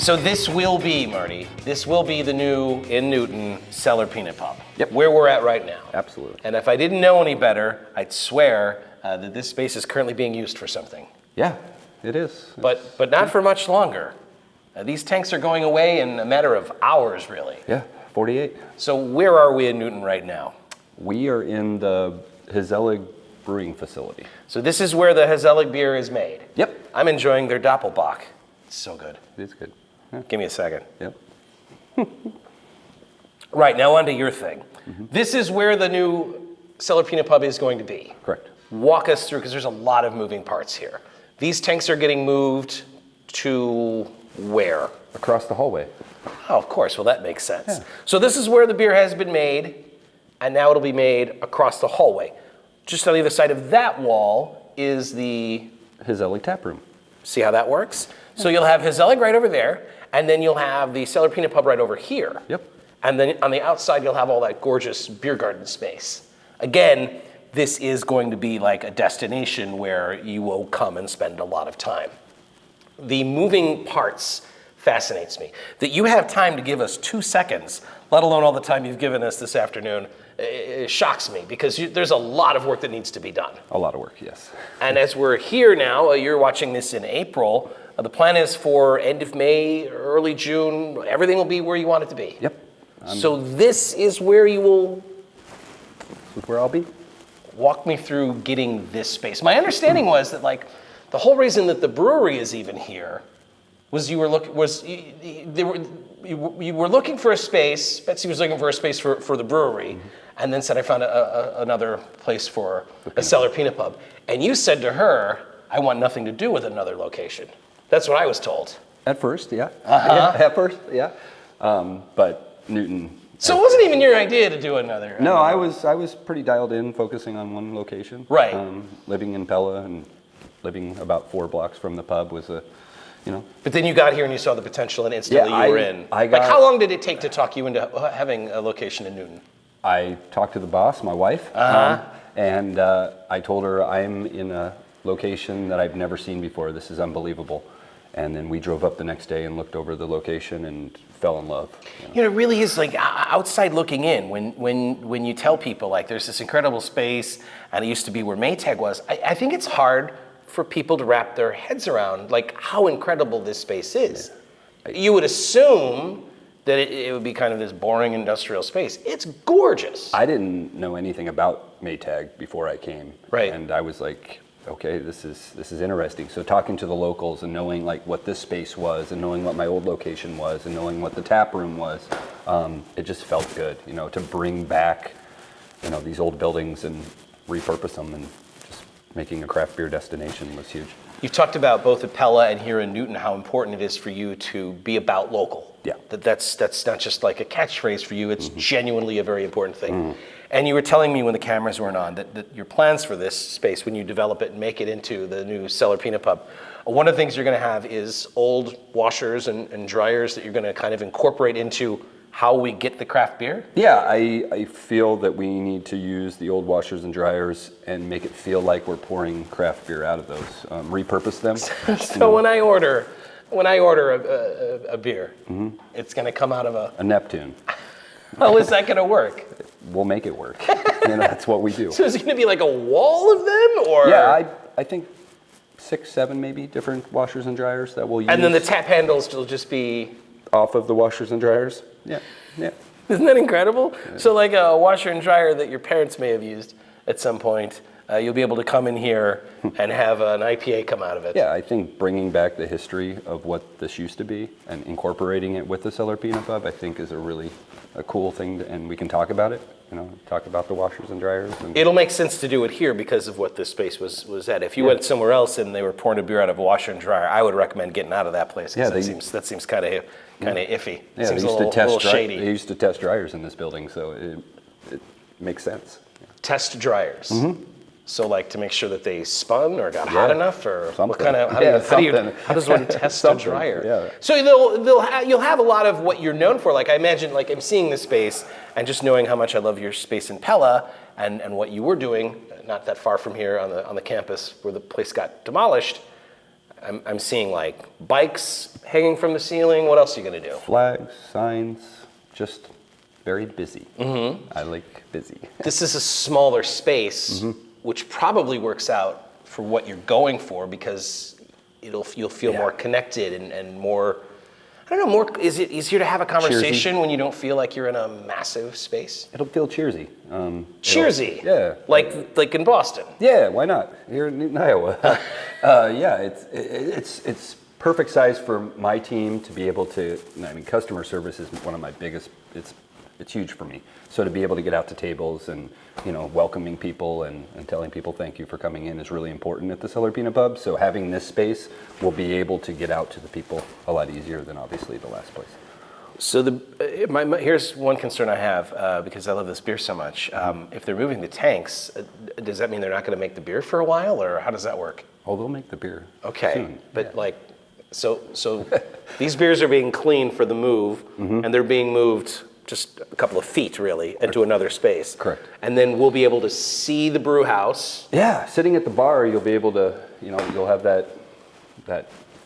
So this will be, Marty, this will be the new, in Newton, Cellar Peanut Pub. Yep. Where we're at right now. Absolutely. And if I didn't know any better, I'd swear that this space is currently being used for something. Yeah, it is. But not for much longer. These tanks are going away in a matter of hours, really. Yeah, 48. So where are we in Newton right now? We are in the Hizelig brewing facility. So this is where the Hizelig beer is made. Yep. I'm enjoying their Doppelbock. It's so good. It is good. Yeah. Give me a second. Yep. Right, now on to your thing. This is where the new Cellar Peanut Pub is going to be. Correct. Walk us through, because there's a lot of moving parts here. These tanks are getting moved to where? Across the hallway. Oh, of course. Well, that makes sense. Yeah. So this is where the beer has been made, and now it'll be made across the hallway. Just on the other side of that wall is the... Hizelig tap room. See how that works? So you'll have Hizelig right over there, and then you'll have the Cellar Peanut Pub right over here. Yep. And then on the outside, you'll have all that gorgeous beer garden space. Again, this is going to be like a destination where you will come and spend a lot of time. The moving parts fascinates me. That you have time to give us 2 seconds, let alone all the time you've given us this afternoon, it shocks me, because there's a lot of work that needs to be done. A lot of work, yes. And as we're here now, you're watching this in April, the plan is for end of May, early June, everything will be where you want it to be. Yep. So this is where you will... This is where I'll be. Walk me through getting this space. My understanding was that, like, the whole reason that the brewery is even here was you were looking for a space. Betsy was looking for a space for the brewery, and then said, I found another place for a Cellar Peanut Pub. And you said to her, I want nothing to do with another location. That's what I was told. At first, yeah. Yeah, at first, yeah. But Newton. So it wasn't even your idea to do another. No, I was pretty dialed in, focusing on one location. Right. Living in Pella and living about 4 blocks from the pub was a, But then you got here and you saw the potential, and instantly you were in. How long did it take to talk you into having a location in Newton? I talked to the boss, my wife, and I told her I'm in a location that I've never seen before. This is unbelievable. And then we drove up the next day and looked over the location and fell in love. It really is like outside looking in. When you tell people, like, there's this incredible space and it used to be where Maytag was, I think it's hard for people to wrap their heads around, like, how incredible this space is. Yeah. You would assume that it would be kind of this boring industrial space. It's gorgeous. I didn't know anything about Maytag before I came. Right. And I was like, okay, this is interesting. So talking to the locals and knowing, like, what this space was, and knowing what my old location was, and knowing what the tap room was, it just felt good, to bring back, these old buildings and repurpose them, and just making a craft beer destination was huge. You've talked about both at Pella and here in Newton how important it is for you to be about local. Yeah. That's not just like a catchphrase for you, it's genuinely a very important thing. And you were telling me when the cameras weren't on that your plans for this space, when you develop it and make it into the new Cellar Peanut Pub, one of the things you're going to have is old washers and dryers that you're going to kind of incorporate into how we get the craft beer? Yeah, I feel that we need to use the old washers and dryers and make it feel like we're pouring craft beer out of those. Repurpose them. So when I order a beer, it's going to come out of a Neptune. How is that going to work? We'll make it work. That's what we do. So is it going to be like a wall of them, or? Yeah, I think 6, 7 maybe different washers and dryers that we'll use. And then the tap handles will just be off of the washers and dryers. Yeah. Isn't that incredible? Yeah. So like a washer and dryer that your parents may have used at some point, you'll be able to come in here and have an IPA come out of it. Yeah, I think bringing back the history of what this used to be and incorporating it with the Cellar Peanut Pub, I think is a cool thing, and we can talk about it. Talk about the washers and dryers. It'll make sense to do it here because of what this space was at. If you went somewhere else and they were pouring a beer out of a washer and dryer, I would recommend getting out of that place. Yeah, that seems kind of iffy. Yeah, seems a little shady. They used to test dryers in this building, so it makes sense. Yeah. Test dryers. So, like, to make sure that they spun or got hot enough, or something. What kind of? How does one test a dryer? Yeah. So you'll have a lot of what you're known for. Like, I imagine, like, I'm seeing this space and just knowing how much I love your space in Pella and what you were doing, not that far from here on the campus where the place got demolished. I'm seeing like bikes hanging from the ceiling. What else are you gonna do? Flags, signs, just very busy. I like busy. This is a smaller space, which probably works out for what you're going for because you'll feel more connected and more. I don't know. More is it easier to have a conversation when you don't feel like you're in a massive space? It'll feel cheersy. Cheersy. Yeah. Like in Boston. Yeah, why not? Here in Newton, Iowa. Yeah, it's perfect size for my team to be able to. I mean, customer service is one of my biggest. It's huge for me. So to be able to get out to tables and welcoming people and telling people thank you for coming in is really important at the Cellar Peanut Pub. So having this space will be able to get out to the people a lot easier than obviously the last place. So here's one concern I have because I love this beer so much. If they're moving the tanks, does that mean they're not going to make the beer for a while, or how does that work? Oh, they'll make the beer. Okay, soon. but so these beers are being cleaned for the move, and they're being moved just a couple of feet, really, into another space. Correct. And then we'll be able to see the brew house. Yeah, sitting at the bar, you'll be able to, you'll have that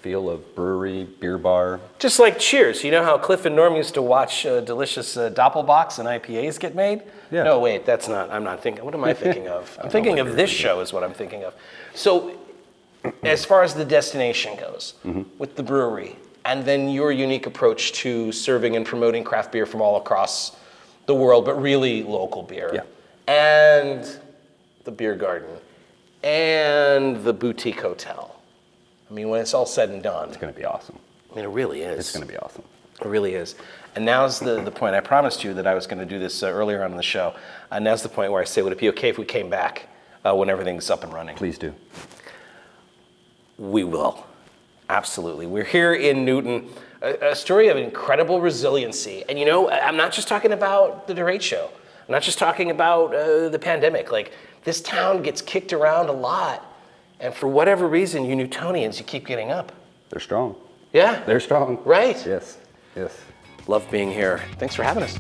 feel of brewery, beer bar. Just like Cheers. You know how Cliff and Norm used to watch delicious Doppelbocks and IPAs get made? Yeah. No, wait, that's not. I'm not thinking. What am I thinking of? I'm thinking of this show is what I'm thinking of. So, as far as the destination goes, with the brewery, and then your unique approach to serving and promoting craft beer from all across the world, but really local beer. Yeah. And the beer garden, and the boutique hotel. I mean, when it's all said and done. It's going to be awesome. I mean, it really is. It's going to be awesome. It really is. And now's the point. I promised you that I was going to do this earlier on in the show. And now's the point where I say, would it be okay if we came back when everything's up and running? Please do. We will. Absolutely. We're here in Newton, a story of incredible resiliency. And I'm not just talking about the DeRate show. I'm not just talking about the pandemic. Like, this town gets kicked around a lot. And for whatever reason, you Newtonians, you keep getting up. They're strong. Yeah. They're strong. Right. Yes. Yes. Love being here. Thanks for having us.